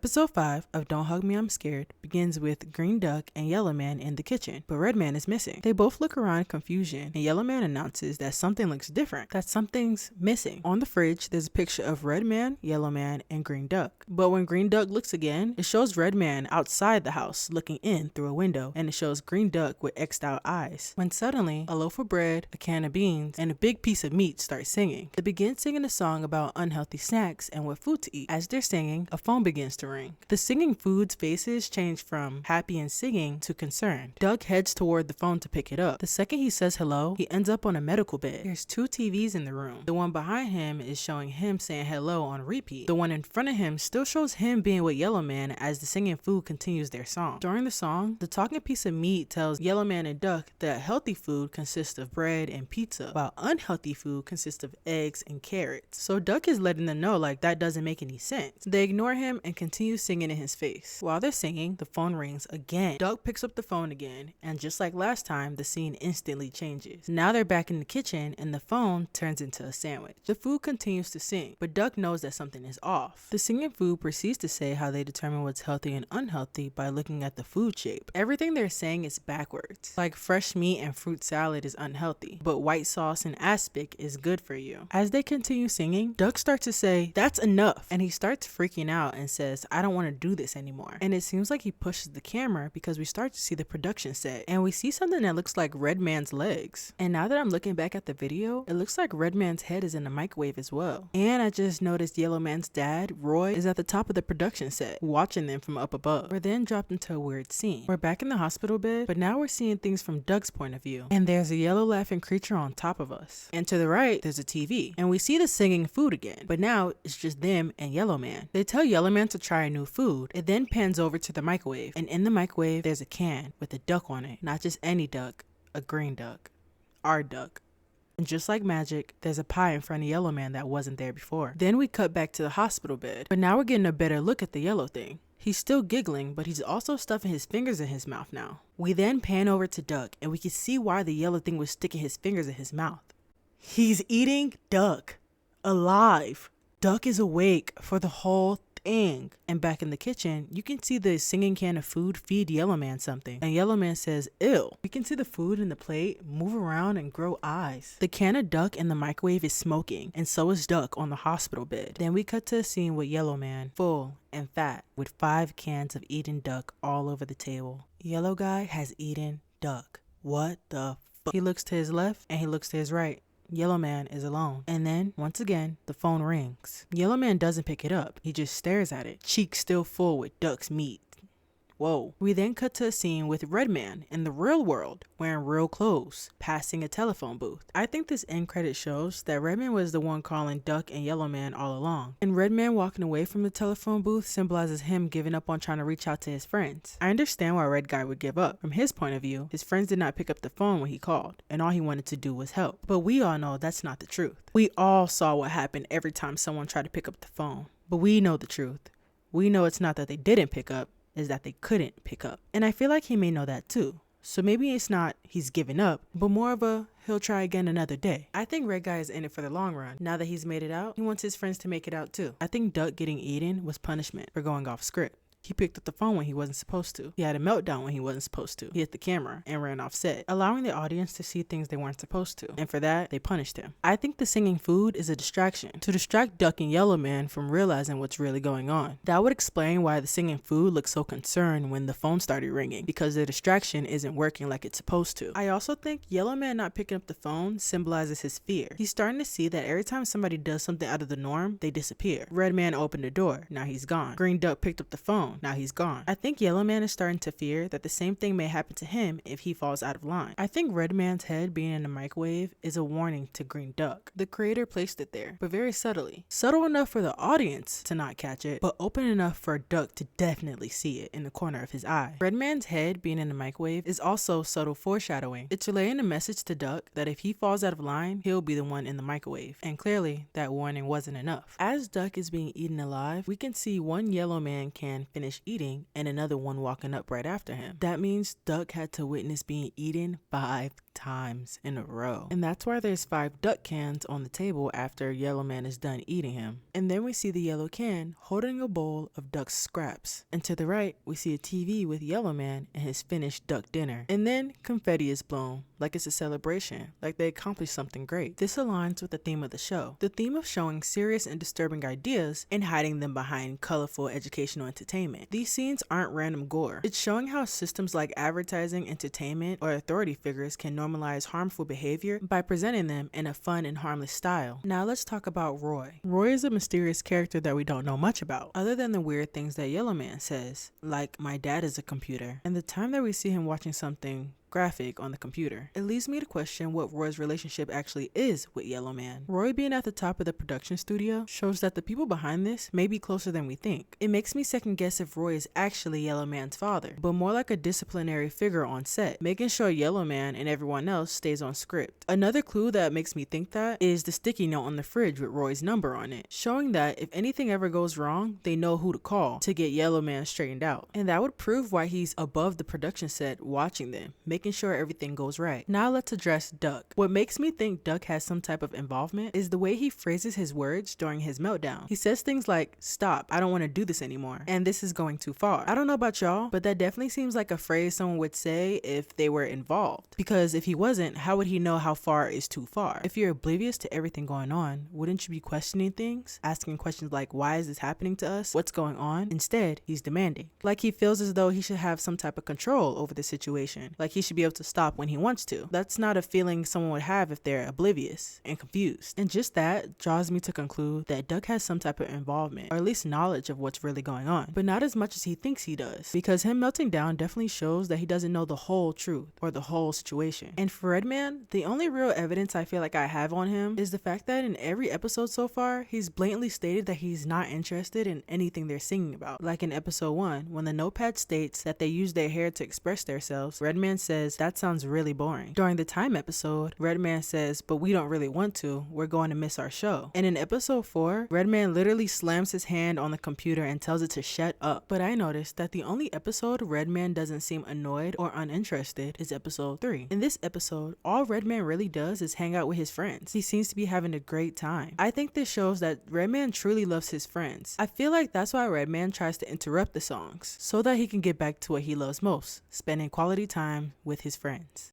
Episode 5 of Don't Hug Me, I'm Scared begins with Green Duck and Yellow Man in the kitchen, but Red Man is missing. They both look around in confusion, and Yellow Man announces that something looks different, that something's missing. On the fridge, there's a picture of Red Man, Yellow Man, and Green Duck. But when Green Duck looks again, it shows Red Man outside the house looking in through a window, and it shows Green Duck with X'd out eyes. When suddenly, a loaf of bread, a can of beans, and a big piece of meat start singing. They begin singing a song about unhealthy snacks and what food to eat. As they're singing, a phone begins to ring. The singing food's faces change from happy and singing to concerned. Doug heads toward the phone to pick it up. The second he says hello, he ends up on a medical bed. There's two TVs in the room. The one behind him is showing him saying hello on repeat. The one in front of him still shows him being with Yellow Man as the singing food continues their song. During the song, the talking piece of meat tells Yellow Man and Duck that healthy food consists of bread and pizza, while unhealthy food consists of eggs and carrots. So Duck is letting them know like that doesn't make any sense. They ignore him and continue singing in his face. While they're singing, the phone rings again. Duck picks up the phone again, and just like last time, the scene instantly changes. Now they're back in the kitchen, and the phone turns into a sandwich. The food continues to sing, but Duck knows that something is off. The singing food proceeds to say how they determine what's healthy and unhealthy by looking at the food shape. Everything they're saying is backwards. Like fresh meat and fruit salad is unhealthy, but white sauce and aspic is good for you. As they continue singing, Duck starts to say, "That's enough," and he starts freaking out and says, "I don't want to do this anymore." And it seems like he pushes the camera because we start to see the production set, and we see something that looks like Red Man's legs. And now that I'm looking back at the video, it looks like Red Man's head is in the microwave as well. And I just noticed Yellow Man's dad, Roy, is at the top of the production set, watching them from up above. We're then dropped into a weird scene. We're back in the hospital bed, but now we're seeing things from Doug's point of view. And there's a yellow laughing creature on top of us. And to the right, there's a TV. And we see the singing food again, but now it's just them and Yellow Man. They tell Yellow Man to try a new food. It then pans over to the microwave, and in the microwave there's a can with a duck on it. Not just any duck, a green duck. Our duck. And just like magic, there's a pie in front of Yellow Man that wasn't there before. Then we cut back to the hospital bed, but now we're getting a better look at the yellow thing. He's still giggling, but he's also stuffing his fingers in his mouth now. We then pan over to Duck, and we can see why the yellow thing was sticking his fingers in his mouth. He's eating Duck. Alive. Duck is awake for the whole thing. And back in the kitchen, you can see the singing can of food feed Yellow Man something, and Yellow Man says, "Ew." We can see the food in the plate move around and grow eyes. The can of Duck in the microwave is smoking, and so is Duck on the hospital bed. Then we cut to a scene with Yellow Man, full and fat, with 5 cans of eaten duck all over the table. Yellow guy has eaten duck. What the fuck? He looks to his left and he looks to his right. Yellow Man is alone. And then, once again, the phone rings. Yellow Man doesn't pick it up. He just stares at it, cheeks still full with Duck's meat. Whoa. We then cut to a scene with Red Man in the real world, wearing real clothes, passing a telephone booth. I think this end credit shows that Red Man was the one calling Duck and Yellow Man all along. And Red Man walking away from the telephone booth symbolizes him giving up on trying to reach out to his friends. I understand why Red Guy would give up. From his point of view, his friends did not pick up the phone when he called, and all he wanted to do was help. But we all know that's not the truth. We all saw what happened every time someone tried to pick up the phone. But we know the truth. We know it's not that they didn't pick up, is that they couldn't pick up. And I feel like he may know that too. So maybe it's not he's giving up, but more of a he'll try again another day. I think Red Guy is in it for the long run. Now that he's made it out, he wants his friends to make it out too. I think Duck getting eaten was punishment for going off script. He picked up the phone when he wasn't supposed to. He had a meltdown when he wasn't supposed to. He hit the camera and ran off set, allowing the audience to see things they weren't supposed to. And for that, they punished him. I think the singing food is a distraction to distract Duck and Yellow Man from realizing what's really going on. That would explain why the singing food looked so concerned when the phone started ringing, because the distraction isn't working like it's supposed to. I also think Yellow Man not picking up the phone symbolizes his fear. He's starting to see that every time somebody does something out of the norm, they disappear. Red Man opened the door. Now he's gone. Green Duck picked up the phone. Now he's gone. I think Yellow Man is starting to fear that the same thing may happen to him if he falls out of line. I think Red Man's head being in the microwave is a warning to Green Duck. The creator placed it there, but very subtly. Subtle enough for the audience to not catch it, but open enough for Duck to definitely see it in the corner of his eye. Red Man's head being in the microwave is also subtle foreshadowing. It's relaying a message to Duck that if he falls out of line, he'll be the one in the microwave. And clearly, that warning wasn't enough. As Duck is being eaten alive, we can see one Yellow Man can finish finished eating and another one walking up right after him. That means Duck had to witness being eaten 5 times in a row. And that's why there's 5 duck cans on the table after Yellow Man is done eating him. And then we see the yellow can holding a bowl of Duck's scraps. And to the right, we see a TV with Yellow Man and his finished duck dinner. And then confetti is blown, like it's a celebration, like they accomplished something great. This aligns with the theme of the show. The theme of showing serious and disturbing ideas and hiding them behind colorful educational entertainment. These scenes aren't random gore. It's showing how systems like advertising, entertainment, or authority figures can normalize harmful behavior by presenting them in a fun and harmless style. Now let's talk about Roy. Roy is a mysterious character that we don't know much about, other than the weird things that Yellow Man says, like "my dad is a computer," and the time that we see him watching something graphic on the computer. It leads me to question what Roy's relationship actually is with Yellow Man. Roy being at the top of the production studio shows that the people behind this may be closer than we think. It makes me second guess if Roy is actually Yellow Man's father, but more like a disciplinary figure on set, making sure Yellow Man and everyone else stays on script. Another clue that makes me think that is the sticky note on the fridge with Roy's number on it, showing that if anything ever goes wrong, they know who to call to get Yellow Man straightened out. And that would prove why he's above the production set watching them, making sure everything goes right. Now let's address Duck. What makes me think Duck has some type of involvement is the way he phrases his words during his meltdown. He says things like, "Stop, I don't want to do this anymore," and "this is going too far." I don't know about y'all, but that definitely seems like a phrase someone would say if they were involved. Because if he wasn't, how would he know how far is too far? If you're oblivious to everything going on, wouldn't you be questioning things? Asking questions like, why is this happening to us? What's going on? Instead, he's demanding. Like he feels as though he should have some type of control over the situation. Like he should be able to stop when he wants to. That's not a feeling someone would have if they're oblivious and confused. And just that draws me to conclude that Duck has some type of involvement, or at least knowledge of what's really going on, but not as much as he thinks he does, because him melting down definitely shows that he doesn't know the whole truth or the whole situation. And for Redman, the only real evidence I feel like I have on him is the fact that in every episode so far, he's blatantly stated that he's not interested in anything they're singing about. Like in episode 1, when the notepad states that they use their hair to express themselves, Redman says, "That sounds really boring." During the Time episode, Redman says, "But we don't really want to, we're going to miss our show." And in episode 4, Redman literally slams his hand on the computer and tells it to shut up. But I noticed that the only episode Redman doesn't seem annoyed or uninterested is episode 3. In this episode, all Redman really does is hang out with his friends. He seems to be having a great time. I think this shows that Redman truly loves his friends. I feel like that's why Redman tries to interrupt the songs, so that he can get back to what he loves most, spending quality time with his friends.